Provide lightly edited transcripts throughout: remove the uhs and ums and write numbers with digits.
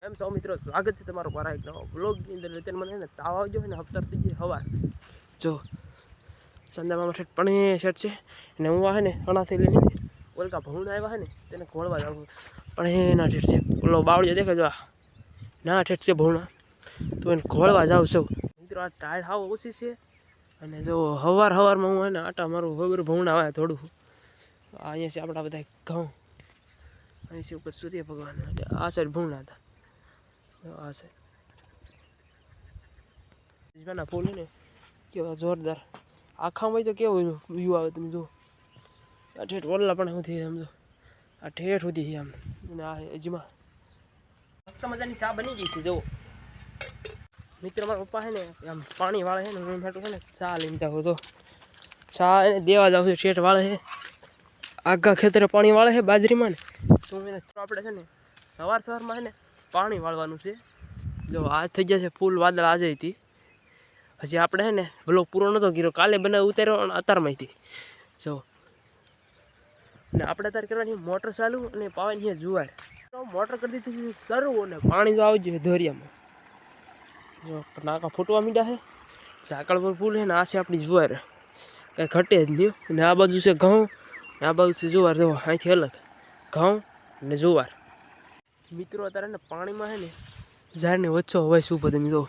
એમ સૌ મિત્રો સ્વાગત છે તમારો મારા એક નવા બ્લોગની અંદર. અત્યારે મને ને તાવ આવજો ને હપ્તા થઈ જાય હવા જો સંદામાં શર્ટ પણ શર્ટ છે અને હું આવે ને અણાથી લઈને ઓલકા ભૂણ આવ્યા છે ને તેને ખોળવા જાઉં પણ એના ઠેઠ છે ઓલો બાવળીઓ દેખાય જો ના ઠેઠ છે ભૂણા તો એને ખોળવા જાઉં છું મિત્રો. આ ટાયર હાવ ઓછી છે અને જો હવારમાં હું એને આટા મારું ખબર ભૂણ આવે થોડું. અહીંયા છે આપણા બધા ઘઉં, અહીં છે ઉપર સૂર્ય ભગવાન, આ સાઈડ ભૂણા હતા આ સાઈડ ફૂલ ને કેવા જોરદાર આખામાં તો કેવું વ્યૂ આવે તમે જુઓ. આ ઠેઠ ઓરલા પણ સુધી સમજો, આ ઠેઠ સુધી આમ અને આ અજમા મસ્ત મજાની ચા બની ગઈ છે જુઓ મિત્ર. મારા પપ્પા છે ને આમ પાણી વાળે છે ને હું હાટું છે ને ચા લઈને જાઉં તો ચા એને દેવા જાઉં છું. ઠેઠ વાળે છે આખા ખેતરે પાણી વાળે છે બાજરીમાં ને તો એને આપણે છે ને સવારમાં છે ને પાણી વાળવાનું છે. જો આજ થઈ ગયા છે ફૂલ વાદળ આજે હતી, હજી આપણે છે ને બ્લોગ પૂરો નહોતો કર્યો, કાલે બનાવી ઉતાર્યો અને અત્યારમાં હતી જો. ને આપણે અત્યારે કરવાની મોટર ચાલુ અને પાવાની છે જુવાર. મોટર કરી દીધી છે શરૂ અને પાણી જો આવી ગયું ધોરિયામાં જો નાકા ફૂટવા માંડ્યા છે. ઝાકળ પર ફૂલ છે ને આ છે આપણી જુવાર, કાંઈ ઘટે જ નહીં. અને આ બાજુ છે ઘઉં, આ બાજુ છે જુવાર. જો અહીંથી અલગ ઘઉં ને જુવાર. મિત્રો અત્યારે ને પાણીમાં છે ને ઝાડની વચ્ચો હોય શું તમે જો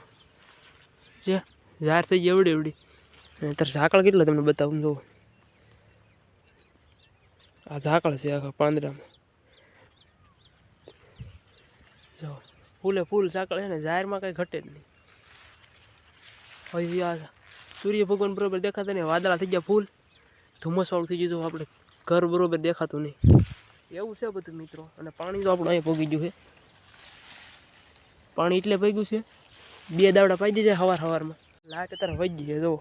છે ઝાડ થઈ ગઈ એવડી એવડી. અને અત્યારે ઝાકળ કેટલો તમને બતાવું જો, આ ઝાકળ છે આખા પાંદડામાં જો ફૂલે ફૂલ ઝાકળ છે ને ઝાડમાં કાંઈ ઘટે જ નહીં. હજી આ સૂર્ય ભગવાન બરોબર દેખાતા નહીં, વાદળા થઈ ગયા ફૂલ, ધુમ્મસવાળું થઈ ગયું તો આપણે ઘર બરોબર દેખાતું નહીં એવું છે બધું મિત્રો. અને પાણી તો આપણું અહીંયા પગી ગયું છે, પાણી એટલે પગ્યું છે 2 દાવડા પાઈ દીધા સવારમાં. લાઇટ અત્યારે વહી ગઈ છે જો,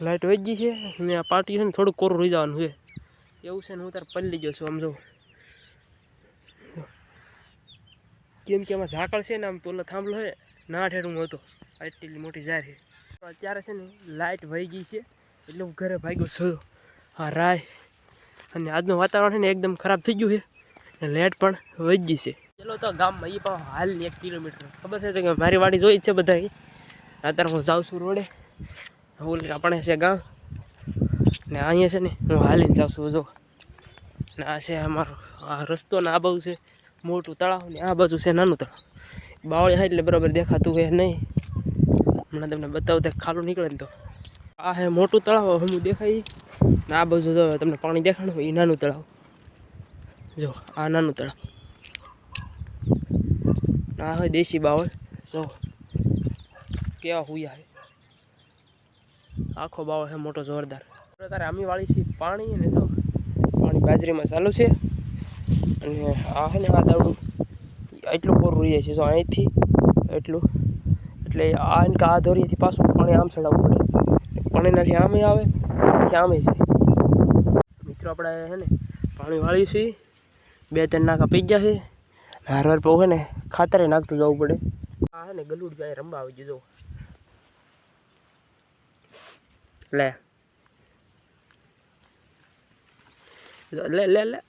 લાઇટ વહી ગઈ છે અને આ પાટી છે ને થોડુંક કોરું રહી જવાનું છે એવું છે ને. હું તારે પલ્લી ગયો છું આમ જો, કેમ કે આમાં ઝાકળ છે ને આમ પેલો થાંભલો છે ના ઠેર હું હતો આટલી મોટી ઝાર છે. અત્યારે છે ને લાઇટ વહી ગઈ છે એટલે હું ઘરે ભાગ્યો છું. હા રાય અને આજનું વાતાવરણ છે ને એકદમ ખરાબ થઈ ગયું છે અને લાઇટ પણ વહી ગઈ છે. ચલો તો ગામમાં એ પણ હાલ 1 કિલોમીટર ખબર છે કે મારી વાડી જોઈ જ છે બધા. અત્યારે હું જાઉં છું રોડે, ઓલી આપણે છે ગામ ને અહીંયા છે ને હું હાલીને જાઉં છું જો. ને આ છે અમારો આ રસ્તો ને આ બાજુ છે મોટું તળાવ ને આ બાજુ છે નાનું તળાવ. બાવળી થાય એટલે બરાબર દેખાતું હોય નહીં, હમણાં તમને બતાવું તો ખાલું નીકળે ને તો. આ હે મોટું તળાવ હું દેખાય ને આ બાજુ જો તમને પાણી દેખાડું એ નાનું તળાવ જો, આ નાનું તળાવ. આ હોય દેશી બાવળ જો કેવા હુયા છે, આખો બાવળ છે મોટો જોરદાર. તારે આમી વાળી છે પાણી ને જો પાણી બાજરીમાં ચાલુ છે. અને આ છે ને આ દાવડું એટલું કોરું રહી જાય છે જો અહીંથી એટલું, એટલે આ ધોરીથી પાછું પાણી આમ ચડાવવું પડે, પાણી એનાથી આમે આવે એનાથી આમે જાય. મિત્રો આપણે છે ને પાણી વાળ્યું છે 2-3 નાકા પી ગયા છે. હારવાર પર છે ને ખાતરે નાખતું જવું પડે. આ છે ને ગલુડ જાય રમવા આવી ગયું જો લે લે લે લે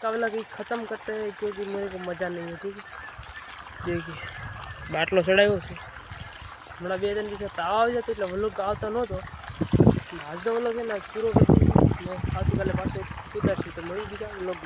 कावला की ख़त्म करते हैं क्योंकि मेरे को मज़ा नहीं है. ठीक है देखिए बाटलो चढ़ायो से हमारा 2 दिन की ताव आ जाती એટલે વ્લોગ આવતો નહોતો. આજનો વ્લોગ છે ને પૂરો કરી દીધો. આવતીકાલે પાછો ઉતારશું તો મળી બીજા વ્લોગ.